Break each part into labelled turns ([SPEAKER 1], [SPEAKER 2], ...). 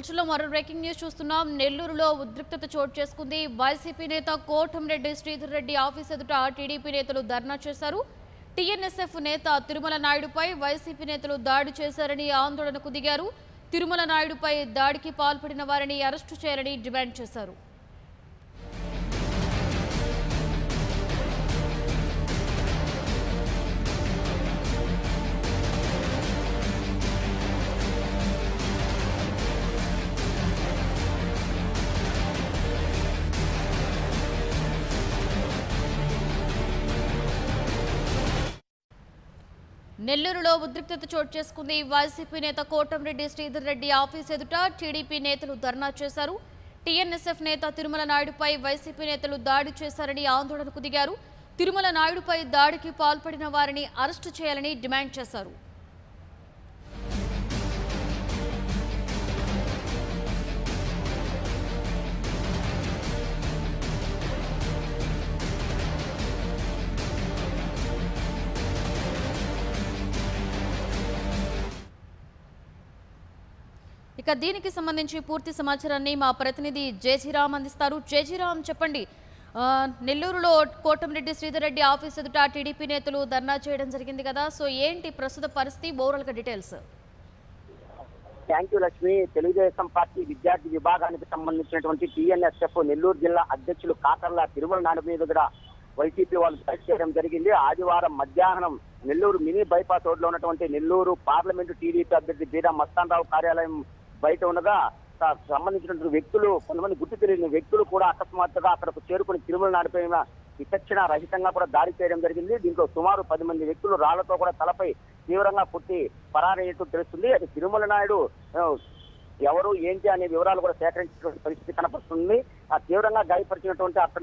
[SPEAKER 1] బుల్చులో మరో breaking news చూస్తున్నాం. నెల్లూరులో ఉద్రిక్తత చోటు చేసుకుంది. వైసీపీ నేత కోటంరెడ్డి శ్రీధర్ రెడ్డి ఆఫీస్ ఎదుట టీడీపీ నేతలు ధర్నా చేశారు. టీఎన్ఎస్ఎఫ్ నేత తిరుమల నాయుడుపై వైసీపీ నేతలు దాడి చేశారని ఆందోళనకు దిగారు. తిరుమల నాయుడుపై దాడికి పాల్పడిన వారిని అరెస్టు చేయాలని డిమాండ్ చేశారు. నెల్లూరులో ఉద్రిక్తత చోటు చేసుకుంది. వైసీపీ నేత కోటంరెడ్డి శ్రీధర్ రెడ్డి ఆఫీస్ ఎదుట టీడీపీ నేతలు ధర్నా చేశారు. టీఎన్ఎస్ఎఫ్ నేత తిరుమల నాయుడుపై వైసీపీ నేతలు దాడి చేశారని ఆందోళనకు దిగారు. తిరుమల నాయుడుపై దాడికి పాల్పడిన వారిని అరెస్టు చేయాలని డిమాండ్ చేశారు. ఇక దీనికి సంబంధించి పూర్తి సమాచారాన్ని మా ప్రతినిధి జేజీరామ్ అందిస్తారు. జేజీరామ్, చెప్పండి. నెల్లూరులో కోటంరెడ్డి శ్రీధర్ రెడ్డి ఆఫీస్ ఎదుట టీడీపీ నేతలు ధర్నా చేయడం జరిగింది కదా, సో ఏంటి ప్రస్తుత పరిస్థితి, ఓవరాల్ గా details?
[SPEAKER 2] Thank you Lakshmi. Telugu Desam party విద్యార్థి విభాగానికి సంబంధించినటువంటి టీఎన్ఎస్ఎఫ్ నెల్లూరు జిల్లా అధ్యక్షులు కాకర్ల తిరుమల నాయుడు మీద కూడా వైసీపీ వాళ్ళు దాడి చేయడం జరిగింది. ఆదివారం మధ్యాహ్నం నెల్లూరు మినీ బైపాస్ రోడ్ లో ఉన్నటువంటి నెల్లూరు పార్లమెంటు టీడీపీ అభ్యర్థి బీరా మస్తాన్ రావు కార్యాలయం బయట ఉండగా సంబంధించినటువంటి వ్యక్తులు, కొంతమంది గుర్తు తెలియని వ్యక్తులు కూడా అకస్మాత్తుగా అక్కడకు చేరుకుని తిరుమల నాయుడుపై విచక్షణ రహితంగా కూడా దాడి చేయడం జరిగింది. దీంట్లో సుమారు 10 మంది వ్యక్తులు రాళ్లతో కూడా తలపై తీవ్రంగా కొట్టి పరారయ్యేట్టు తెలుస్తుంది. అది తిరుమల నాయుడు ఎవరు ఏంటి అనే వివరాలు కూడా సేకరించినటువంటి పరిస్థితి కనపడుతుంది. ఆ తీవ్రంగా గాయపరిచినటువంటి అక్కడ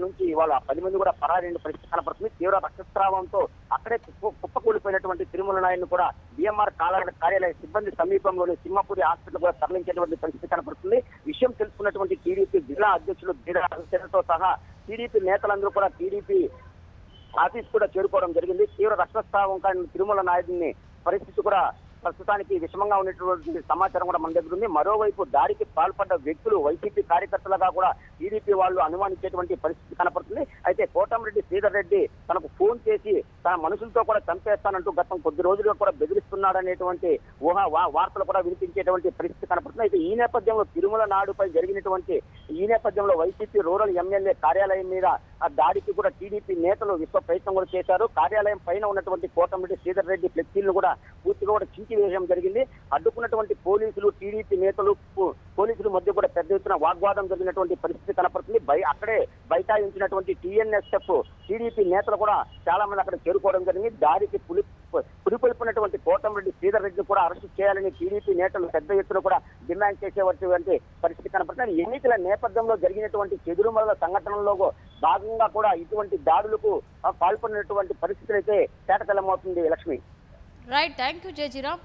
[SPEAKER 2] నుంచి వాళ్ళ 10 మంది కూడా పరారైన పరిస్థితి కనపడుతుంది. తీవ్ర రక్తస్రావంతో అక్కడే కుప్పకూలిపోయినటువంటి తిరుమల నాయుడును కూడా బిఎంఆర్ కార్యాలయ సిబ్బంది సమీపంలోని సింహపురి హాస్పిటల్ కూడా తరలించేటువంటి పరిస్థితి కనపడుతుంది. విషయం తెలుసుకున్నటువంటి టీడీపీ జిల్లా అధ్యక్షులు బీరాతో సహా టీడీపీ నేతలందరూ కూడా టీడీపీ ఆఫీస్ కూడా చేరుకోవడం జరిగింది. తీవ్ర రక్తస్రావం కానీ తిరుమల నాయుడిని పరిస్థితి కూడా ప్రస్తుతానికి విషమంగా ఉన్నటువంటి సమాచారం కూడా మన దగ్గర ఉంది. మరోవైపు దాడికి పాల్పడ్డ వ్యక్తులు వైసీపీ కార్యకర్తలుగా కూడా టీడీపీ వాళ్ళు అనుమానించేటువంటి పరిస్థితి కనపడుతుంది. అయితే కోటంరెడ్డి శ్రీధర్ రెడ్డి తనకు ఫోన్ చేసి తన మనుషులతో కూడా చంపేస్తానంటూ గతం కొద్ది రోజులుగా కూడా బెదిరిస్తున్నాడనేటువంటి వార్తలు కూడా వినిపించేటువంటి పరిస్థితి కనపడుతుంది. అయితే ఈ నేపథ్యంలో తిరుమల నాయుడుపై జరిగినటువంటి నేపథ్యంలో వైసీపీ రూరల్ ఎమ్మెల్యే కార్యాలయం మీద ఆ దాడికి కూడా టీడీపీ నేతలు విశ్వ ప్రయత్నం కూడా చేశారు. కార్యాలయం పైన ఉన్నటువంటి కోటంరెడ్డి శ్రీధర్ రెడ్డి ఫ్లెక్సీలను కూడా పూర్తిగా కూడా వేయడం జరిగింది. అడ్డుకున్నటువంటి పోలీసులు, టీడీపీ నేతలు, పోలీసుల మధ్య కూడా పెద్ద ఎత్తున వాగ్వాదం జరిగినటువంటి పరిస్థితి కనపడుతుంది. అక్కడే బైఠాయించినటువంటి టీఎన్ఎస్ఎఫ్ టీడీపీ నేతలు కూడా చాలా మంది అక్కడ చేరుకోవడం జరిగింది. దాడికి పులిపొలిపినటువంటి కోటంరెడ్డి శ్రీధర్ రెడ్డిని కూడా అరెస్టు చేయాలని టీడీపీ నేతలు పెద్ద ఎత్తున కూడా డిమాండ్ చేసేటువంటి పరిస్థితి కనపడుతుంది. ఎన్నికల నేపథ్యంలో జరిగినటువంటి చెదురుమల సంఘటనలో భాగంగా కూడా ఇటువంటి దాడులకు పాల్పడినటువంటి పరిస్థితులు అయితే తేటతెల్లమవుతుంది లక్ష్మి.
[SPEAKER 1] Right, thank you జేజీరామ్.